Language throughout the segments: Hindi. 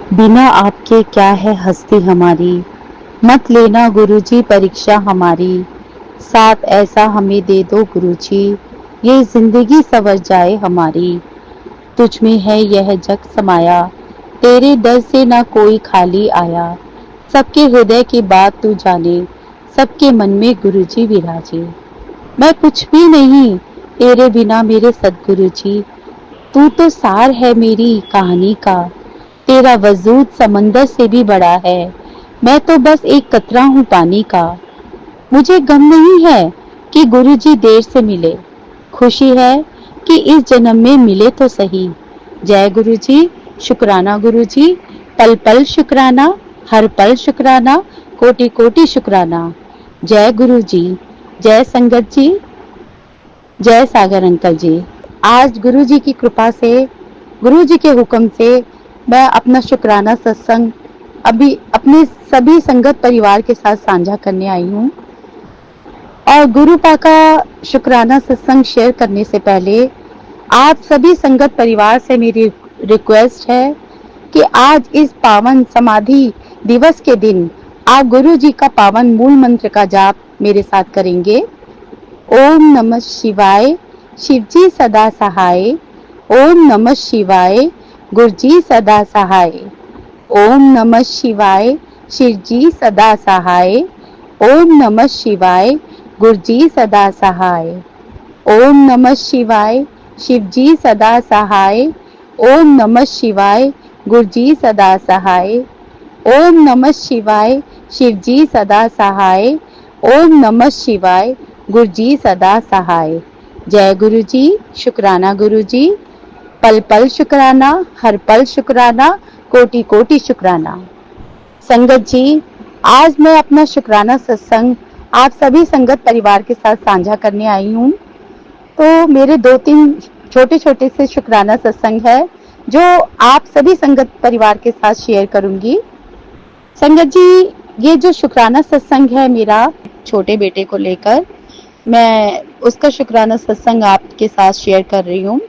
बिना आपके क्या है हस्ती हमारी, मत लेना गुरुजी परीक्षा हमारी। साथ ऐसा हमें दे दो गुरुजी, ये जिंदगी सवर जाए हमारी। तुझ में है यह जग समाया, तेरे दर से ना कोई खाली आया। सबके हृदय की बात तू जाने, सबके मन में गुरुजी विराजे। मैं कुछ भी नहीं तेरे बिना मेरे सदगुरु जी, तू तो सार है मेरी कहानी का। तेरा वजूद समंदर से भी बड़ा है, मैं तो बस एक कतरा हूँ पानी का। मुझे गम नहीं है कि गुरुजी देर से मिले, खुशी है कि इस जन्म में मिले तो सही। जय गुरुजी, शुक्राना गुरुजी, पल पल शुक्राना, हर पल शुक्राना, कोटि कोटि शुक्राना। जय गुरुजी, जय संगत जी, जय सागर अंकल जी। आज गुरु जी की कृपा से, गुरु जी के हुक्म से मैं अपना शुक्राना सत्संग अभी अपने सभी संगत परिवार के साथ साझा करने आई हूँ। और गुरु पा का शुक्राना सत्संग शेयर करने से पहले आप सभी संगत परिवार से मेरी रिक्वेस्ट है कि आज इस पावन समाधि दिवस के दिन आप गुरु जी का पावन मूल मंत्र का जाप मेरे साथ करेंगे। ओम नमः शिवाय, शिवजी सदा सहाय। ओम नमः शिवाय, गुरुजी सदा सहाय। ओम नमः शिवाय, शिवजी सदा सहाय। ओम नमः शिवाय, गुरुजी सदा सहाय। ओम नमः शिवाय, शिवजी सदा सहाय। ओम नमः शिवाय, गुरुजी सदा सहाय। ओम नमः शिवाय, शिवजी सदा सहाय। ओम नमः शिवाय, गुरुजी सदा सहाय। जय गुरु जी, शुक्राना गुरु जी, पल पल शुक्राना, हर पल शुक्राना, कोटि कोटि शुक्राना। संगत जी, आज मैं अपना शुक्राना सत्संग आप सभी संगत परिवार के साथ साझा करने आई हूँ। तो मेरे 2-3 छोटे छोटे से शुक्राना सत्संग है जो आप सभी संगत परिवार के साथ शेयर करूंगी। संगत जी, ये जो शुक्राना सत्संग है मेरा छोटे बेटे को लेकर, मैं उसका शुक्राना सत्संग आपके साथ शेयर कर रही हूँ।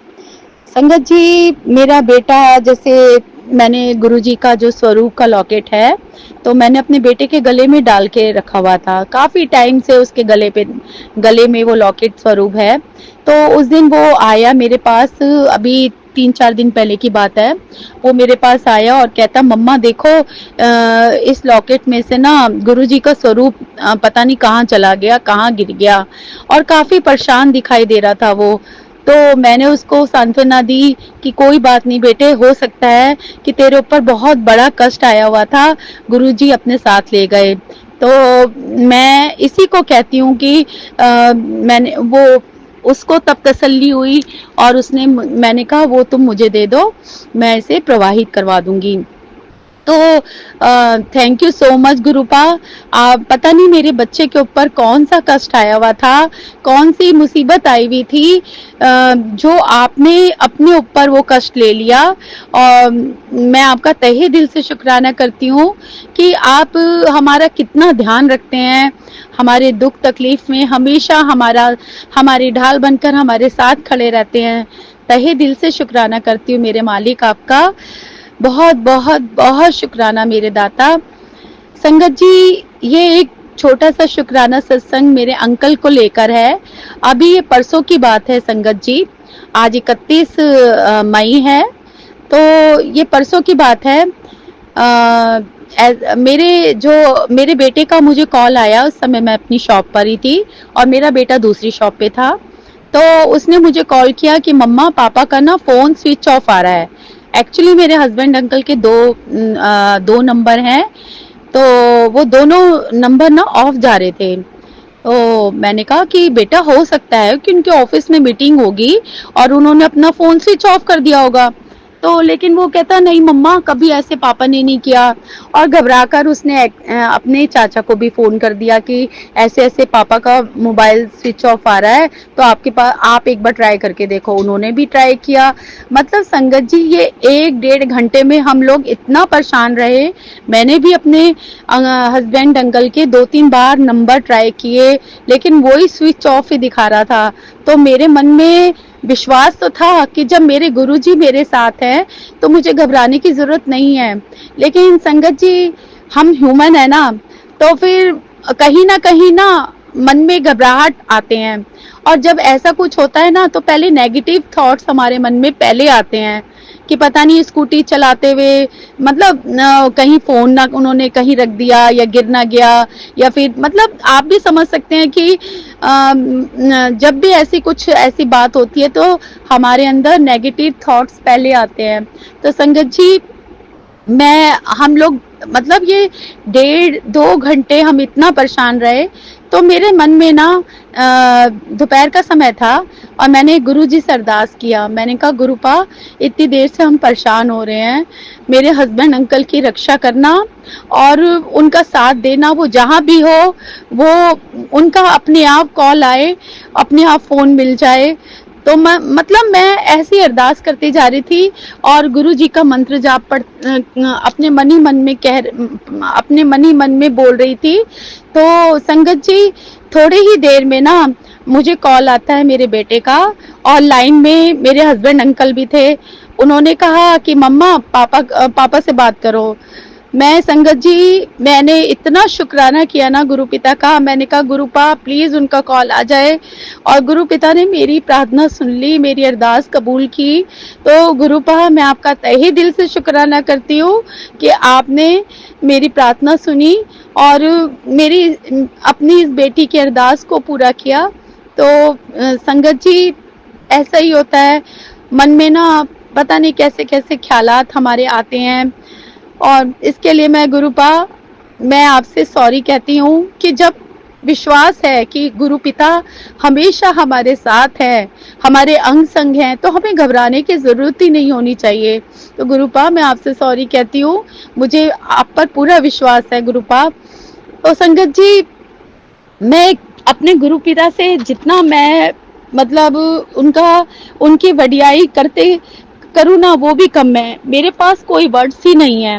संगत जी, मेरा बेटा, जैसे मैंने गुरुजी का जो स्वरूप का लॉकेट है तो मैंने अपने बेटे के गले में डाल के रखा हुआ था। काफी टाइम से उसके गले में वो लॉकेट स्वरूप है। तो उस दिन वो आया मेरे पास, अभी 3-4 दिन पहले की बात है। वो मेरे पास आया और कहता, मम्मा देखो इस लॉकेट में से ना गुरुजी का स्वरूप पता नहीं कहाँ चला गया, कहाँ गिर गया, और काफी परेशान दिखाई दे रहा था वो। तो मैंने उसको सांत्वना दी कि कोई बात नहीं बेटे, हो सकता है कि तेरे ऊपर बहुत बड़ा कष्ट आया हुआ था, गुरुजी अपने साथ ले गए। तो मैं इसी को कहती हूँ कि मैंने वो उसको तब तसल्ली हुई और मैंने कहा वो तुम मुझे दे दो, मैं इसे प्रवाहित करवा दूंगी। तो थैंक यू सो मच गुरुपा। पता नहीं मेरे बच्चे के ऊपर कौन सा कष्ट आया हुआ था, कौन सी मुसीबत आई हुई थी, जो आपने अपने ऊपर वो कष्ट ले लिया। और मैं आपका तहे दिल से शुक्राना करती हूँ कि आप हमारा कितना ध्यान रखते हैं, हमारे दुख तकलीफ में हमेशा हमारी ढाल बनकर हमारे साथ खड़े रहते हैं। तहे दिल से शुक्राना करती हूँ मेरे मालिक आपका। बहुत बहुत बहुत शुक्राना मेरे दाता। संगत जी, ये एक छोटा सा शुक्राना सत्संग मेरे अंकल को लेकर है। अभी ये परसों की बात है संगत जी, आज 31 मई है, तो ये परसों की बात है। मेरे बेटे का मुझे कॉल आया, उस समय मैं अपनी शॉप पर ही थी और मेरा बेटा दूसरी शॉप पे था। तो उसने मुझे कॉल किया कि मम्मा पापा का ना फोन स्विच ऑफ आ रहा है। एक्चुअली मेरे हस्बैंड अंकल के दो नंबर हैं, तो वो दोनों नंबर ना ऑफ जा रहे थे। तो मैंने कहा कि बेटा हो सकता है कि उनके ऑफिस में मीटिंग होगी और उन्होंने अपना फोन स्विच ऑफ कर दिया होगा। तो लेकिन वो कहता नहीं मम्मा, कभी ऐसे पापा ने नहीं किया। और घबराकर उसने अपने चाचा को भी फोन कर दिया कि ऐसे ऐसे पापा का मोबाइल स्विच ऑफ आ रहा है, तो आपके पास आप एक बार ट्राई करके देखो। उन्होंने भी ट्राई किया। मतलब संगत जी, ये 1-1.5 घंटे में हम लोग इतना परेशान रहे। मैंने भी अपने हस्बैंड अंकल के 2-3 बार नंबर ट्राई किए, लेकिन वही स्विच ऑफ ही दिखा रहा था। तो मेरे मन में विश्वास तो था कि जब मेरे गुरुजी मेरे साथ हैं तो मुझे घबराने की जरूरत नहीं है। लेकिन संगत जी, हम ह्यूमन है ना, तो फिर कहीं ना मन में घबराहट आते हैं। और जब ऐसा कुछ होता है ना, तो पहले नेगेटिव थॉट्स हमारे मन में पहले आते हैं कि पता नहीं स्कूटी चलाते हुए मतलब कहीं फोन ना उन्होंने कहीं रख दिया या गिर ना गया, या फिर मतलब आप भी समझ सकते हैं कि जब भी ऐसी बात होती है तो हमारे अंदर नेगेटिव थॉट्स पहले आते हैं। तो संगत जी, हम लोग मतलब ये 1.5-2 घंटे हम इतना परेशान रहे। तो मेरे मन में ना दोपहर का समय था और मैंने गुरुजी से अरदास किया। मैंने कहा, गुरुपा, इतनी देर से हम परेशान हो रहे हैं, मेरे हस्बैंड अंकल की रक्षा करना और उनका साथ देना, वो जहाँ भी हो, वो उनका अपने आप कॉल आए, अपने आप फोन मिल जाए। तो मैं ऐसी अरदास करती जा रही थी और गुरु जी का मंत्र जाप अपने मन ही मन में बोल रही थी। तो संगत जी, थोड़ी ही देर में ना मुझे कॉल आता है मेरे बेटे का, और लाइन में मेरे हस्बैंड अंकल भी थे। उन्होंने कहा कि मम्मा, पापा से बात करो। मैं संगत जी, मैंने इतना शुक्राना किया ना गुरु पिता का। मैंने कहा, गुरुपा प्लीज उनका कॉल आ जाए। और गुरु पिता ने मेरी प्रार्थना सुन ली, मेरी अरदास कबूल की। तो गुरुपा, मैं आपका तहे दिल से शुक्राना करती हूँ कि आपने मेरी प्रार्थना सुनी और मेरी अपनी इस बेटी की अरदास को पूरा किया। तो संगत जी, ऐसा ही होता है, मन में ना पता नहीं कैसे कैसे ख्यालात हमारे आते हैं। और इसके लिए मैं आपसे सॉरी कहती हूँ कि जब विश्वास है कि गुरु पिता हमेशा हमारे साथ है, हमारे अंग संग हैं, तो हमें घबराने की जरूरत ही नहीं होनी चाहिए। तो गुरुपा, मैं आपसे सॉरी कहती हूँ, मुझे आप पर पूरा विश्वास है गुरुपा। तो संगत जी, मैं अपने गुरु पिता से जितना मैं मतलब उनकी वडियाई करते करूँ ना, वो भी कम है। मेरे पास कोई वर्ड्स ही नहीं है।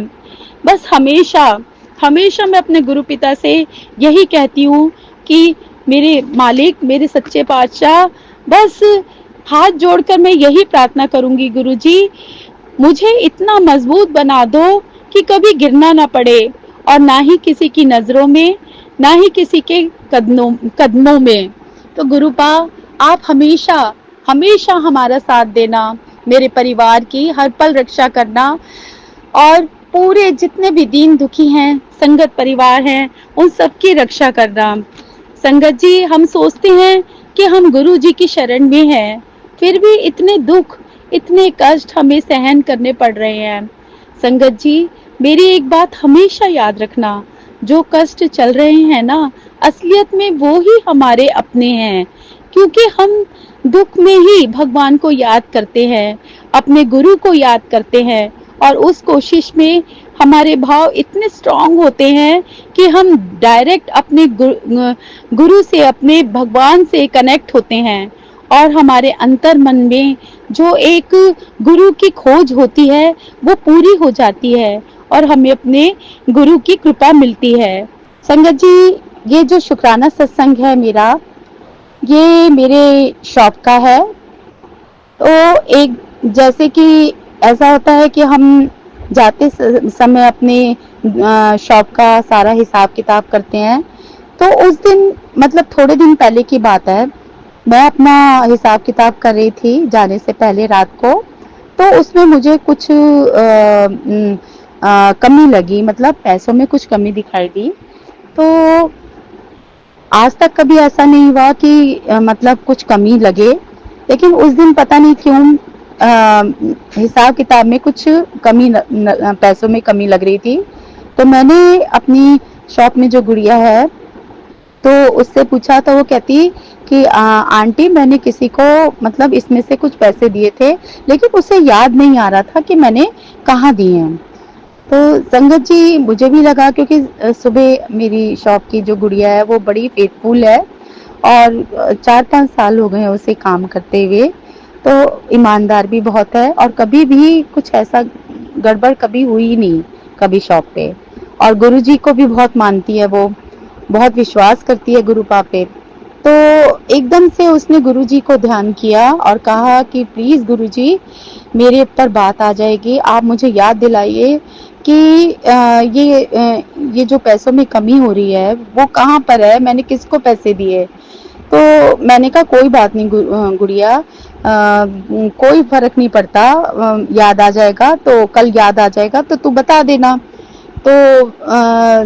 बस हमेशा हमेशा मैं अपने गुरु पिता से यही कहती हूँ कि मेरे मालिक, मेरे सच्चे पातशाह, बस हाथ जोड़कर मैं यही प्रार्थना करूंगी, गुरुजी, मुझे इतना मजबूत बना दो कि कभी गिरना ना पड़े, और ना ही किसी की नजरों में, ना ही किसी के कदमों में। तो गुरुपा, आप हमेशा हमेशा हमारा साथ देना, मेरे परिवार की हर पल रक्षा करना, और पूरे जितने भी दीन दुखी हैं, संगत परिवार हैं, उन सबकी रक्षा करना। संगत जी, हम सोचते हैं कि हम गुरु जी की शरण में हैं, फिर भी इतने दुख, इतने कष्ट हमें सहन करने पड़ रहे हैं। संगत जी, मेरी एक बात हमेशा याद रखना, जो कष्ट चल रहे हैं ना, असलियत में वो ही हमारे अपने हैं, क्योंकि हम दुख में ही भगवान को याद करते हैं, अपने गुरु को याद करते हैं, और उस कोशिश में हमारे भाव इतने स्ट्रांग होते हैं कि हम डायरेक्ट अपने गुरु से, अपने भगवान से कनेक्ट होते हैं, और हमारे अंतर मन में जो एक गुरु की खोज होती है वो पूरी हो जाती है, और हमें अपने गुरु की कृपा मिलती है। संगत जी, ये जो शुक्राना सत्संग है मेरा, ये मेरे शॉप का है। तो एक जैसे कि ऐसा होता है कि हम जाते समय अपने शॉप का सारा हिसाब किताब करते हैं। तो उस दिन मतलब थोड़े दिन पहले की बात है, मैं अपना हिसाब किताब कर रही थी जाने से पहले रात को। तो उसमें मुझे कुछ कमी लगी, मतलब पैसों में कुछ कमी दिखाई दी। तो आज तक कभी ऐसा नहीं हुआ कि मतलब कुछ कमी लगे, लेकिन उस दिन पता नहीं क्यों हिसाब किताब में कुछ कमी पैसों में कमी लग रही थी। तो मैंने अपनी शॉप में जो गुड़िया है, तो उससे पूछा, तो वो कहती कि आंटी, मैंने किसी को मतलब इसमें से कुछ पैसे दिए थे, लेकिन उसे याद नहीं आ रहा था कि मैंने कहाँ दिए हैं। तो संगत जी, मुझे भी लगा, क्योंकि सुबह मेरी शॉप की जो गुड़िया है वो बड़ी फेथफुल है, और 4-5 साल हो गए उसे काम करते हुए, तो ईमानदार भी बहुत है, और कभी भी कुछ ऐसा गड़बड़ कभी हुई नहीं कभी शॉप पे। और गुरुजी को भी बहुत मानती है, वो बहुत विश्वास करती है गुरु पे। तो एकदम से उसने गुरुजी को ध्यान किया और कहा कि प्लीज गुरुजी, मेरे ऊपर बात आ जाएगी, आप मुझे याद दिलाइए कि ये जो पैसों में कमी हो रही है वो कहाँ पर है, मैंने किसको पैसे दिए। तो मैंने कहा कोई बात नहीं गुड़िया, कोई फर्क नहीं पड़ता, याद आ जाएगा, तो कल याद आ जाएगा तो तू बता देना। तो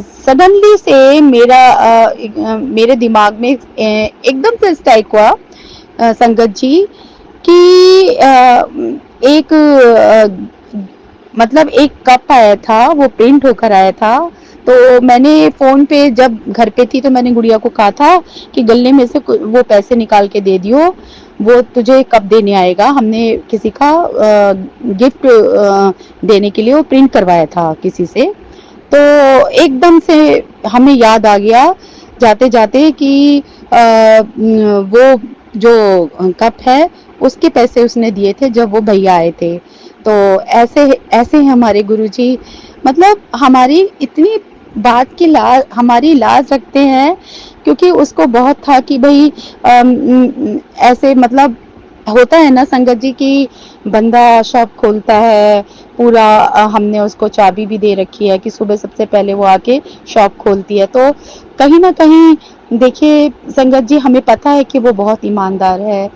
सडनली से मेरे दिमाग में एकदम से स्ट्राइक हुआ संगत जी कि एक मतलब एक कप आया था, वो प्रिंट होकर आया था। तो मैंने फोन पे जब घर पे थी तो मैंने गुड़िया को कहा था कि गले में से वो पैसे निकाल के दे दियो, वो तुझे कब देने आएगा, हमने किसी का गिफ्ट देने के लिए वो प्रिंट करवाया था किसी से। तो एकदम से हमें याद आ गया जाते जाते कि वो जो कप है उसके पैसे उसने दिए थे जब वो भैया आए थे। तो ऐसे ऐसे हमारे गुरुजी मतलब हमारी इतनी बात की लाज, हमारी लाज रखते हैं, क्योंकि उसको बहुत था कि भाई ऐसे मतलब होता है ना संगत जी की बंदा शॉप खोलता है पूरा, हमने उसको चाबी भी दे रखी है कि सुबह सबसे पहले वो आके शॉप खोलती है। तो कहीं ना कहीं देखिए संगत जी, हमें पता है कि वो बहुत ईमानदार है,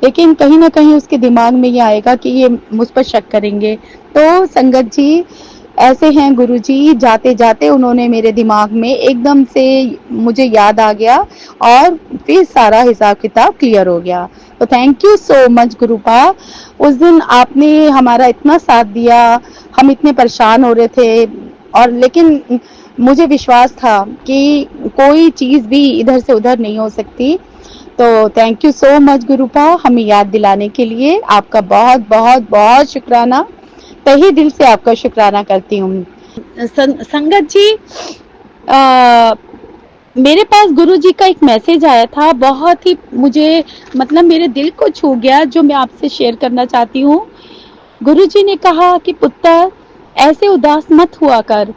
लेकिन कहीं ना कहीं उसके दिमाग में ये आएगा कि ये मुझ पर शक करेंगे। तो संगत जी ऐसे हैं गुरुजी, जाते जाते उन्होंने मेरे दिमाग में एकदम से मुझे याद आ गया और फिर सारा हिसाब किताब क्लियर हो गया। तो थैंक यू सो मच गुरुपा, उस दिन आपने हमारा इतना साथ दिया, हम इतने परेशान हो रहे थे और लेकिन मुझे विश्वास था कि कोई चीज भी इधर से उधर नहीं हो सकती। तो थैंक यू सो मच गुरुपा, हमें याद दिलाने के लिए आपका बहुत बहुत बहुत शुक्राना, तहे दिल से आपका शुक्राना करती हूँ। संगत जी, मेरे पास गुरुजी का एक मैसेज आया था, बहुत ही मुझे मतलब मेरे दिल को छू गया, जो मैं आपसे शेयर करना चाहती हूँ। गुरुजी ने कहा कि पुत्र, ऐसे उदास मत हुआ कर,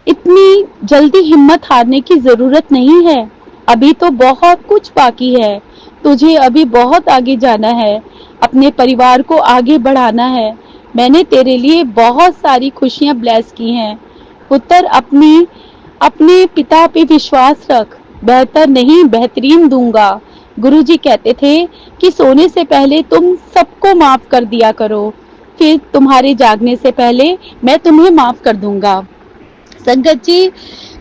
इतनी जल्दी हिम्मत हारने की जरूरत नहीं है, अभी तो बहुत कुछ बाकी है, तुझे अभी बहुत आगे जाना है, अपने परिवार को आगे बढ़ाना है, मैंने तेरे लिए बहुत सारी खुशियां ब्लेस की हैं। पुत्र, अपने पिता पे विश्वास रख, बेहतर नहीं बेहतरीन दूंगा। गुरुजी कहते थे कि सोने से पहले तुम सबको माफ कर दिया करो, फिर तुम्हारे जागने से पहले मैं तुम्हें माफ कर दूंगा। संगत जी,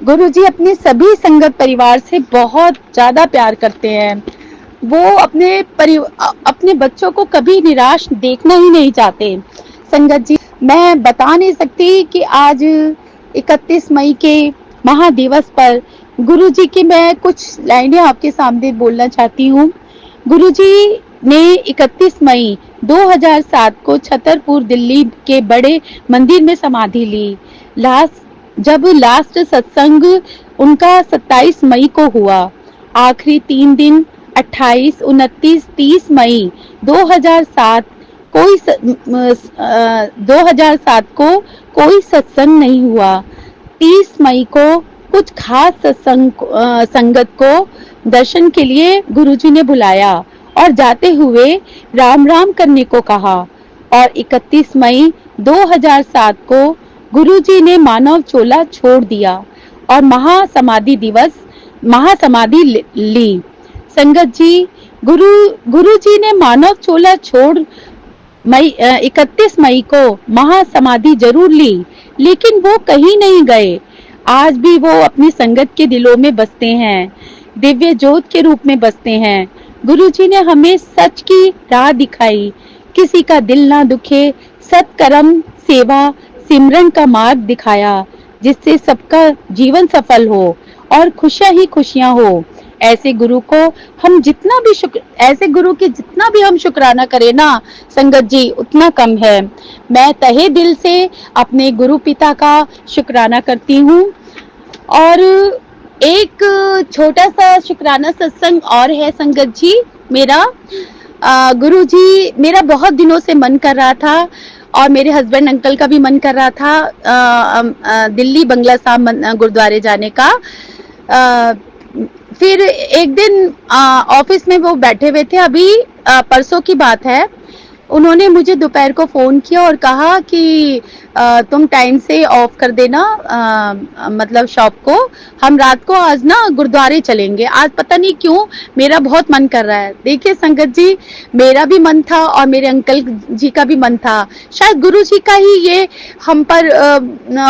गुरुजी अपने सभी संगत परिवार से बहुत ज्यादा प्यार करते हैं। वो अपने बच्चों को कभी निराश देखना ही नहीं चाहते। संगत जी, मैं बता नहीं सकती कि आज 31 मई के महादिवस पर गुरुजी की मैं कुछ लाइनें आपके सामने बोलना चाहती हूँ। गुरुजी ने 31 मई 2007 को छतरपुर दिल्ली के बड़े मंदिर में समाधि ली। लास्ट सत्संग उनका 27 मई को हुआ। आखिरी 3 दिन 28, 29, 30 मई 2007 2007 को कोई सत्संग नहीं हुआ। 30 मई को कुछ खास संगत को दर्शन के लिए गुरुजी ने बुलाया और जाते हुए राम राम करने को कहा। और 31 मई 2007 को गुरुजी ने मानव चोला छोड़ दिया और महासमाधि ली। संगत जी, गुरुजी ने मानव चोला छोड़ 31 मई को महासमाधि जरूर ली, लेकिन वो कहीं नहीं गए। आज भी वो अपनी संगत के दिलों में बसते हैं, दिव्य ज्योत के रूप में बसते हैं। गुरुजी ने हमें सच की राह दिखाई, किसी का दिल ना दुखे, सत्कर्म, सेवा, सिमरन का मार्ग दिखाया, जिससे सबका जीवन सफल हो और खुशियां ही खुशियां हो। ऐसे गुरु को हम ऐसे गुरु की जितना भी हम शुक्राना करें ना संगत जी, उतना कम है। मैं तहे दिल से अपने गुरु पिता का शुक्राना करती हूँ। और एक छोटा सा शुक्राना सत्संग और है संगत जी मेरा। गुरु जी, मेरा बहुत दिनों से मन कर रहा था और मेरे हस्बैंड अंकल का भी मन कर रहा था दिल्ली बंगला साहब गुरुद्वारे जाने का। फिर एक दिन ऑफिस में वो बैठे हुए थे, अभी परसों की बात है। उन्होंने मुझे दोपहर को फ़ोन किया और कहा कि तुम टाइम से ऑफ कर देना, मतलब शॉप को, हम रात को आज ना गुरुद्वारे चलेंगे। आज पता नहीं क्यों मेरा बहुत मन कर रहा है। देखिए संगत जी, मेरा भी मन था और मेरे अंकल जी का भी मन था। शायद गुरु जी का ही ये हम पर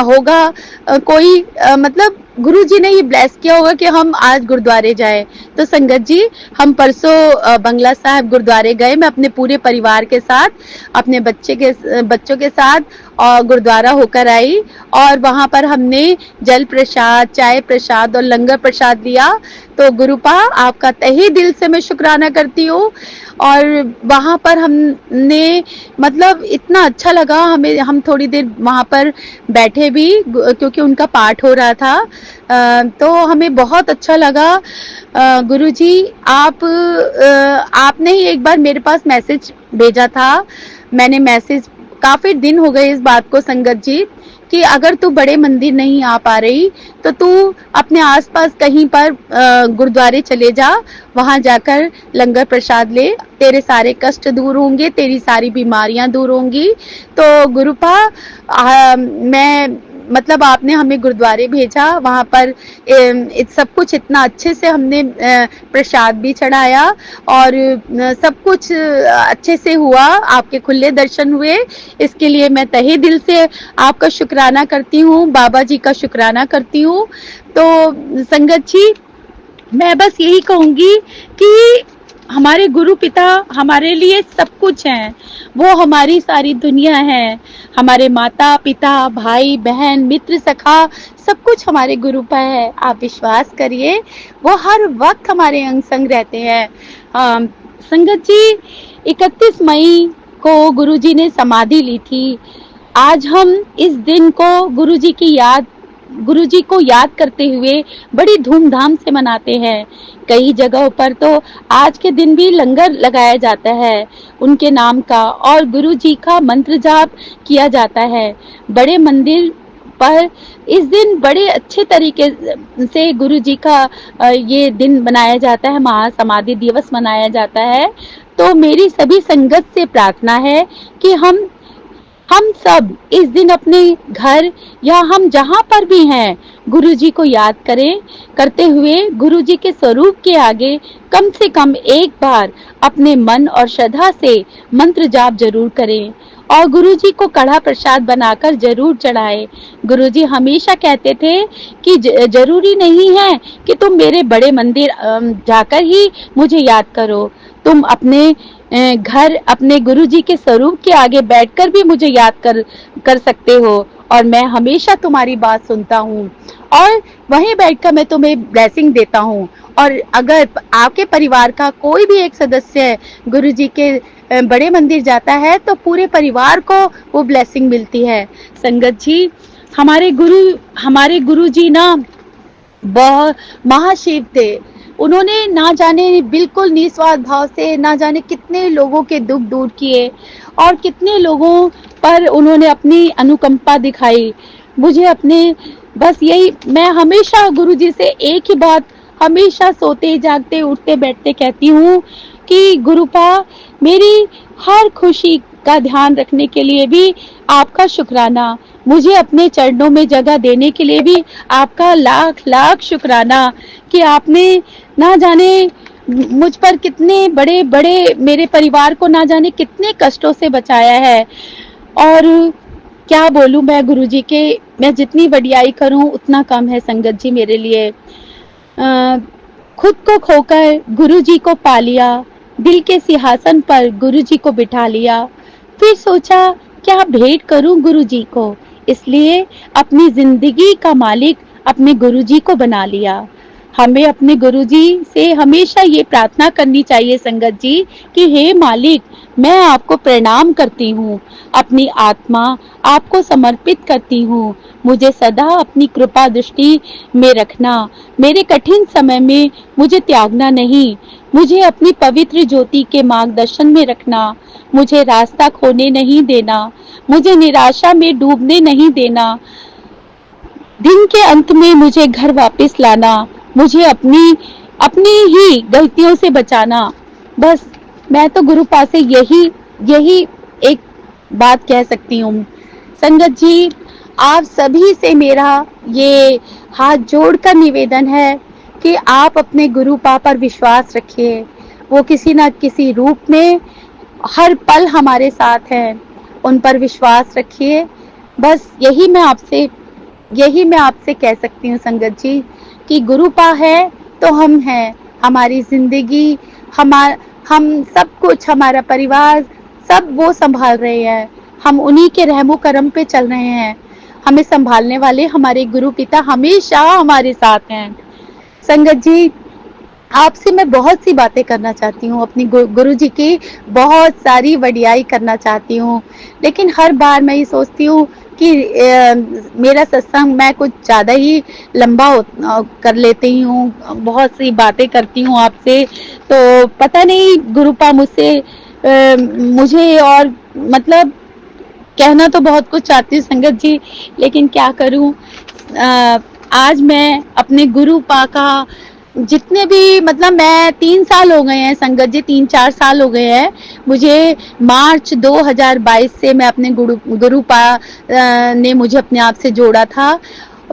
होगा, कोई मतलब गुरु जी ने ही ब्लेस किया होगा कि हम आज गुरुद्वारे जाए। तो संगत जी, हम परसों बंगला साहिब गुरुद्वारे गए। मैं अपने पूरे परिवार के साथ, अपने बच्चों के साथ और गुरुद्वारा होकर आई, और वहां पर हमने जल प्रसाद, चाय प्रसाद और लंगर प्रसाद लिया। तो गुरुपा, आपका तहे दिल से मैं शुक्राना करती हूँ। और वहां पर हमने मतलब इतना अच्छा लगा हमें, हम थोड़ी देर वहां पर बैठे भी क्योंकि उनका पाठ हो रहा था। तो हमें बहुत अच्छा लगा। गुरुजी, आपने ही एक बार मेरे पास मैसेज भेजा था। मैंने मैसेज, काफी दिन हो गए इस बात को संगत जी, कि अगर तू बड़े मंदिर नहीं आ पा रही तो तू अपने आसपास कहीं पर गुरुद्वारे चले जा, वहां जाकर लंगर प्रसाद ले, तेरे सारे कष्ट दूर होंगे, तेरी सारी बीमारियां दूर होंगी। तो गुरुपा, मैं मतलब आपने हमें गुरुद्वारे भेजा, वहां पर सब कुछ इतना अच्छे से हमने प्रसाद भी चढ़ाया और सब कुछ अच्छे से हुआ, आपके खुले दर्शन हुए। इसके लिए मैं तहे दिल से आपका शुक्राना करती हूँ, बाबा जी का शुक्राना करती हूँ। तो संगत जी, मैं बस यही कहूंगी कि हमारे गुरु पिता हमारे लिए सब कुछ हैं। वो हमारी सारी दुनिया है। हमारे माता पिता, भाई बहन, मित्र सखा, सब कुछ हमारे गुरु पर है। आप विश्वास करिए, वो हर वक्त हमारे अंग संग रहते हैं। संगत जी, 31 मई को गुरुजी ने समाधि ली थी। आज हम इस दिन को गुरुजी को याद करते हुए बड़ी धूमधाम से मनाते हैं। कई जगहों पर तो आज के दिन भी लंगर लगाया जाता है उनके नाम का, और गुरुजी का मंत्र जाप किया जाता है। बड़े मंदिर पर इस दिन बड़े अच्छे तरीके से गुरुजी का ये दिन मनाया जाता है, महासमाधि दिवस मनाया जाता है। तो मेरी सभी संगत से प्रार्थना है कि हम सब इस दिन अपने घर या हम जहां पर भी हैं, गुरुजी को याद करते हुए गुरुजी के स्वरूप के आगे कम से कम एक बार अपने मन और श्रद्धा से मंत्र जाप जरूर करें, और गुरुजी को कड़ा प्रसाद बनाकर जरूर चढ़ाएं। गुरुजी हमेशा कहते थे कि जरूरी नहीं है कि तुम मेरे बड़े मंदिर जाकर ही मुझे याद करो, तुम अपने घर, अपने गुरुजी के स्वरूप के आगे बैठकर भी मुझे याद कर सकते हो, और मैं हमेशा तुम्हारी बात सुनता हूँ और वहीं बैठकर मैं तुम्हें ब्लेसिंग देता हूँ। और अगर आपके परिवार का कोई भी एक सदस्य गुरुजी के बड़े मंदिर जाता है तो पूरे परिवार को वो ब्लेसिंग मिलती है। संगत जी, हमारे गुरु जी ना बहुत महाशिव थे। उन्होंने ना जाने बिल्कुल निस्वार्थ भाव से ना जाने कितने लोगों के दुख दूर किए और कितने लोगों पर उन्होंने अपनी अनुकंपा दिखाई। मुझे अपने बस यही, मैं हमेशा गुरुजी से एक ही बात हमेशा सोते जागते उठते बैठते कहती हूँ कि गुरुपा, मेरी हर खुशी का ध्यान रखने के लिए भी आपका शुक्राना, मुझे अपने चरणों में जगह देने के लिए भी आपका लाख लाख शुक्राना कि आपने ना जाने मुझ पर कितने बड़े बड़े, मेरे परिवार को ना जाने कितने कष्टों से बचाया है। और क्या बोलूं मैं गुरुजी के, मैं जितनी वडियाई करूं उतना कम है संगत जी मेरे लिए। खुद को खोकर गुरुजी को पा लिया, दिल के सिंहासन पर गुरुजी को बिठा लिया, फिर सोचा क्या भेंट करूं गुरुजी को, इसलिए अपनी जिंदगी का मालिक अपने गुरुजी को बना लिया। हमें अपने गुरुजी से हमेशा ये प्रार्थना करनी चाहिए संगत जी कि हे मालिक, मैं आपको प्रणाम करती हूँ, अपनी आत्मा आपको समर्पित करती हूँ, मुझे सदा अपनी कृपा दृष्टि में रखना, मेरे कठिन समय में मुझे त्यागना नहीं, मुझे अपनी पवित्र ज्योति के मार्गदर्शन में रखना, मुझे रास्ता खोने नहीं देना, मुझे निराशा में डूबने नहीं देना, दिन के अंत में मुझे घर वापस लाना, मुझे अपनी अपनी ही गलतियों से बचाना। बस मैं तो गुरु पास से यही यही एक बात कह सकती हूँ। संगत जी, आप सभी से मेरा ये हाथ जोड़कर निवेदन है कि आप अपने गुरु पा पर विश्वास रखिए। वो किसी न किसी रूप में हर पल हमारे साथ हैं, उन पर विश्वास रखिए। बस यही मैं आपसे कह सकती हूँ संगत जी, कि गुरु पा है तो हम हैं। हमारी जिंदगी, हम सब कुछ, हमारा परिवार, सब वो संभाल रहे हैं। हम उन्हीं के रहमो करम पे चल रहे हैं। हमें संभालने वाले हमारे गुरु पिता हमेशा हमारे साथ हैं। संगत जी, आपसे मैं बहुत सी बातें करना चाहती हूँ, अपनी गुरु जी की बहुत सारी वडियाई करना चाहती हूँ, लेकिन हर बार मैं ये सोचती हूँ कि मेरा सत्संग मैं कुछ ज़्यादा ही लंबा कर लेती हूँ, बहुत सी बातें करती हूँ आपसे, तो पता नहीं गुरुपा मुझे और मतलब कहना तो बहुत कुछ चाहती हूँ संगत जी, लेकिन क्या करूँ। आज मैं अपने गुरु पा का जितने भी मतलब मैं 3 साल हो गए हैं संगत जी, 3-4 साल हो गए हैं मुझे। मार्च 2022 से मैं अपने गुरु पा ने मुझे अपने आप से जोड़ा था।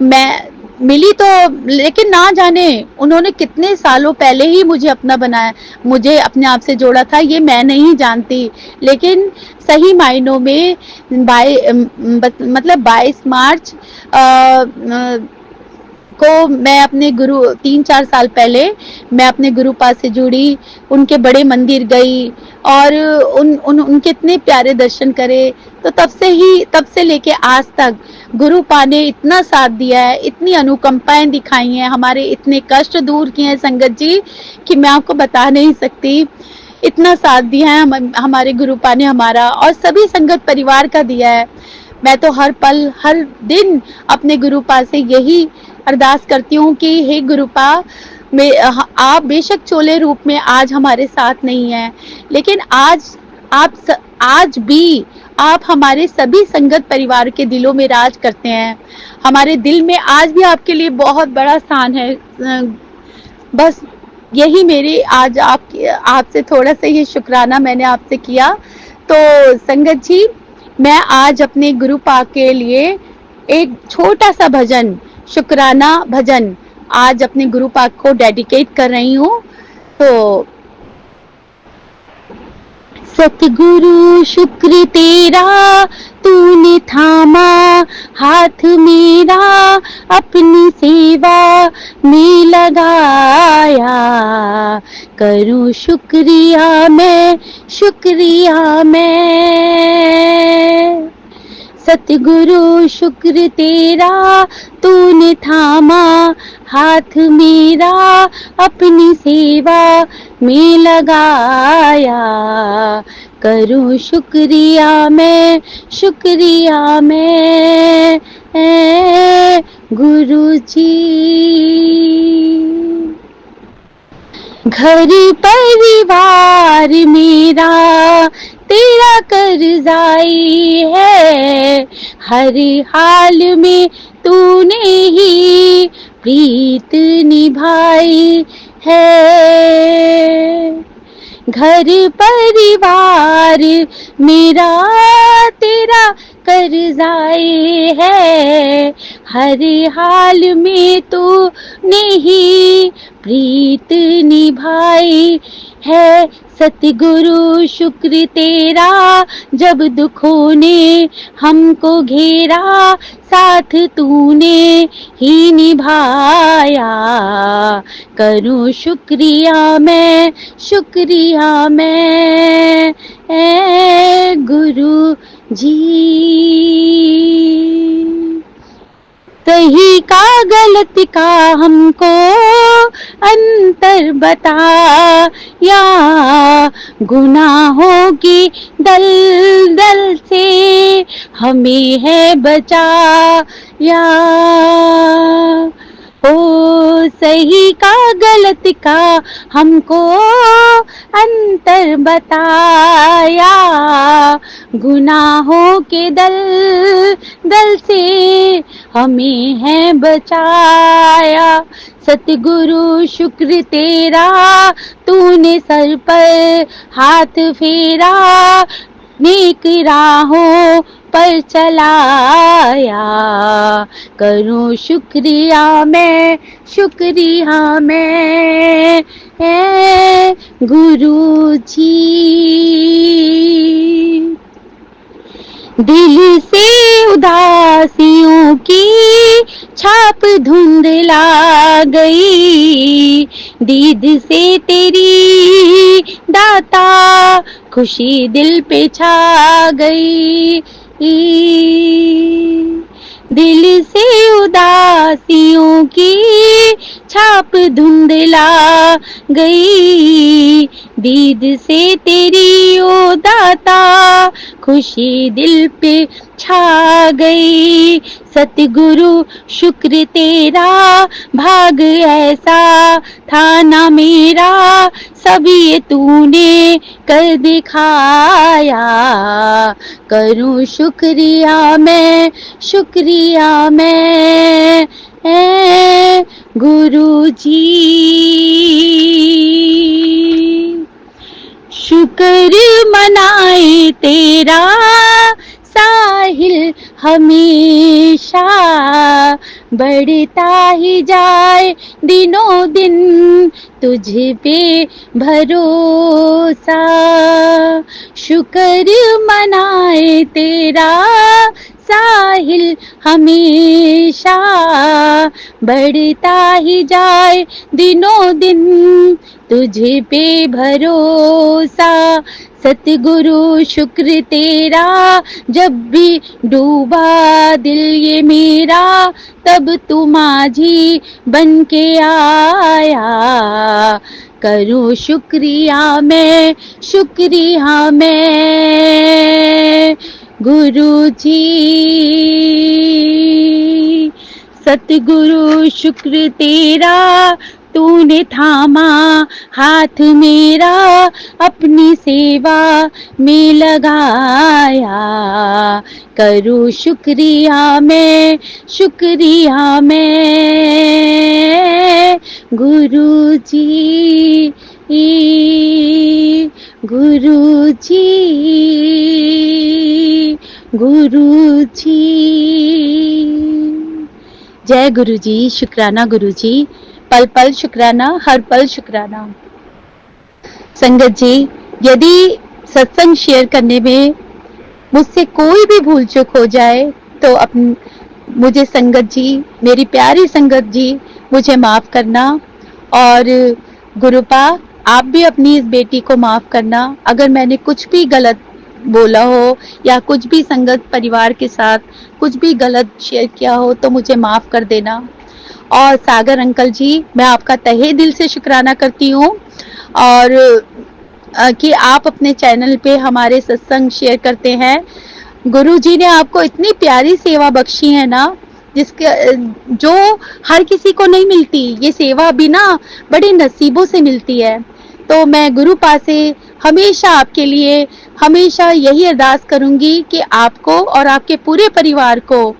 मैं मिली तो, लेकिन ना जाने उन्होंने कितने सालों पहले ही मुझे अपना बनाया, मुझे अपने आप से जोड़ा था, ये मैं नहीं जानती। लेकिन सही मायनों में मतलब 22 मार्च को मैं अपने गुरु 3-4 साल पहले मैं अपने गुरु पास से जुड़ी, उनके बड़े मंदिर गई और उनके इतने प्यारे दर्शन करे। तो तब से लेके आज तक गुरु पा ने इतना साथ दिया है, इतनी अनुकंपाएं दिखाई हैं, हमारे इतने कष्ट दूर किए हैं संगत जी कि मैं आपको बता नहीं सकती। इतना साथ दिया है हमारे गुरु पा ने हमारा, और सभी संगत परिवार का दिया है। मैं तो हर पल हर दिन अपने गुरु पा से यही अरदास करती हूँ कि हे गुरुपा, आप बेशक चोले रूप में आज हमारे साथ नहीं हैं, लेकिन आज भी आप हमारे सभी संगत परिवार के दिलों में राज करते हैं। हमारे दिल में आज भी आपके लिए बहुत बड़ा स्थान है। बस यही मेरी आज आपसे थोड़ा सा ये शुक्राना मैंने आपसे किया। तो संगत जी, मैं आज अपने गुरु पा के लिए एक छोटा सा भजन, शुक्राना भजन आज अपने गुरु पाक को डेडिकेट कर रही हूँ। तो सतगुरु शुक्र तेरा, तूने थामा हाथ मेरा, अपनी सेवा में लगाया। करूँ शुक्रिया मैं, शुक्रिया मैं। सतगुरु शुक्र तेरा, तूने थामा हाथ मेरा, अपनी सेवा में लगाया। करूँ शुक्रिया मैं, शुक्रिया मैं, गुरु जी। घर परिवार मेरा तेरा कर्जाई है, हर हाल में तूने ही प्रीत निभाई है। घर परिवार मेरा तेरा कर्जाई है, हर हाल में तूने ही प्रीत निभाई है। सतगुरु शुक्र तेरा, जब दुखों ने हमको घेरा, साथ तूने ही निभाया। करूँ शुक्रिया मैं, शुक्रिया मैं, गुरु जी। सही का गलत का हमको अंतर बताया, गुनाहों की दलदल से हमें है बचाया। ओ सही का गलत का हमको अंतर बताया, गुनाहों के दल दल से हमें है बचाया। सतगुरु शुक्र तेरा, तूने सर पर हाथ फेरा, नेक राहों पर चलाया। करूं शुक्रिया मैं, शुक्रिया मैं गुरु जी। दिल से उदासियों की छाप धुंधला गई, दीद से तेरी दाता खुशी दिल पे छा गई। दिल से उदासियों की छाप धुंधला गई, दीद से तेरी ओ दाता खुशी दिल पे छा गई। सतगुरु शुक्र तेरा, भाग ऐसा था ना मेरा, सब ये तूने कर दिखाया। करूं शुक्रिया मैं, शुक्रिया मैं गुरु जी। शुक्र मनाए तेरा साहिल हमेशा, बढ़ता ही जाए दिनों दिन तुझ पे भरोसा। शुक्र मनाए तेरा साहिल हमेशा, बढ़ता ही जाए दिनों दिन तुझे पे भरोसा। सतगुरु शुक्र तेरा, जब भी डूबा दिल ये मेरा, तब तू माझी बन के आया। करूं शुक्रिया मैं, शुक्रिया मैं गुरु जी। सतगुरु शुक्र तेरा, तूने थामा हाथ मेरा, अपनी सेवा में लगाया। करूं शुक्रिया मैं, शुक्रिया मैं गुरु जी, गुरु जी, गुरु जी। जय गुरु जी। शुक्राना गुरु जी, पल पल शुक्राना, हर पल शुक्राना। संगत जी, यदि सत्संग शेयर करने में मुझसे कोई भी भूल चूक हो जाए तो मुझे संगत जी, मेरी प्यारी संगत जी, मुझे माफ करना। और गुरुपा, आप भी अपनी इस बेटी को माफ करना। अगर मैंने कुछ भी गलत बोला हो या कुछ भी संगत परिवार के साथ कुछ भी गलत शेयर किया हो तो मुझे माफ कर देना। और सागर अंकल जी, मैं आपका तहे दिल से शुक्राना करती हूँ और कि आप अपने चैनल पे हमारे सत्संग शेयर करते हैं। गुरु जी ने आपको इतनी प्यारी सेवा बख्शी है ना, जिसके जो हर किसी को नहीं मिलती। ये सेवा भी ना बड़े नसीबों से मिलती है। तो मैं गुरु पास से हमेशा आपके लिए हमेशा यही अरदास करूंगी कि आपको और आपके पूरे परिवार को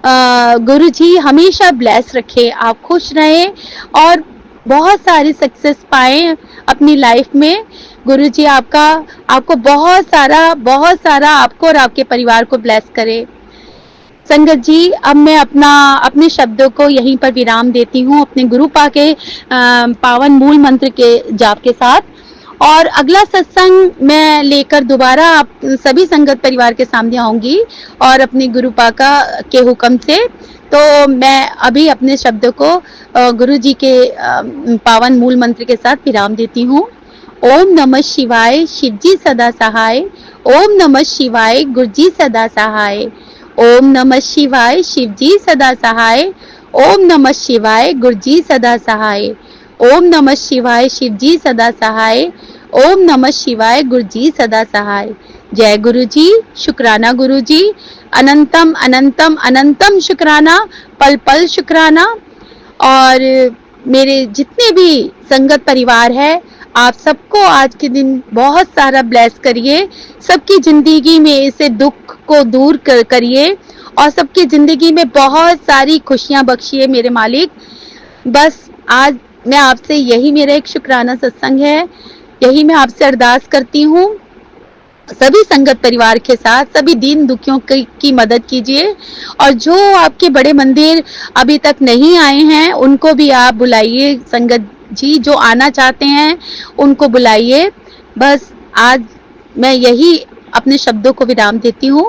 गुरु जी हमेशा ब्लेस रखे, आप खुश रहें और बहुत सारी सक्सेस पाएं अपनी लाइफ में। गुरु जी आपको बहुत सारा आपको और आपके परिवार को ब्लेस करे। संगत जी, अब मैं अपने शब्दों को यहीं पर विराम देती हूँ अपने गुरु पा के पावन मूल मंत्र के जाप के साथ। और अगला सत्संग मैं लेकर दोबारा आप सभी संगत परिवार के सामने आऊंगी और अपने गुरु पाका के हुक्म से। तो मैं अभी अपने शब्दों को गुरु जी के पावन मूल मंत्र के साथ विराम देती हूँ। ओम नमः शिवाय, शिव जी सदा सहाय। ओम नमः शिवाय, गुरु जी सदा सहाय। ओम नमः शिवाय, शिव जी सदा सहाय। ओम नमः शिवाय, गुरु जी सदा सहाय। ओम नमः शिवाय, शिव जी सदा सहाय। ओम नमः शिवाय, गुरु जी सदा सहाय। जय गुरु जी। शुक्राना गुरु जी, अनंतम अनंतम अनंतम शुक्राना, पल पल शुक्राना। और मेरे जितने भी संगत परिवार है, आप सबको आज के दिन बहुत सारा ब्लेस करिए, सबकी जिंदगी में इसे दुख को दूर करिए और सबकी जिंदगी में बहुत सारी खुशियां बख्शिए मेरे मालिक। बस आज मैं आपसे यही मेरा एक शुक्राना सत्संग है, यही मैं आपसे अरदास करती हूँ। सभी संगत परिवार के साथ सभी दीन दुखियों की मदद कीजिए और जो आपके बड़े मंदिर अभी तक नहीं आए हैं उनको भी आप बुलाइए संगत जी, जो आना चाहते हैं उनको बुलाइए। बस आज मैं यही अपने शब्दों को विराम देती हूँ।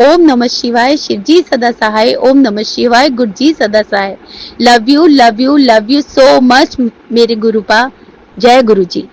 ओम नमः शिवाय, शिव जी सदा सहाय। ओम नमः शिवाय, गुरु जी सदा सहाय। Love you love you love you so much मेरे गुरुपा। जय गुरु जी।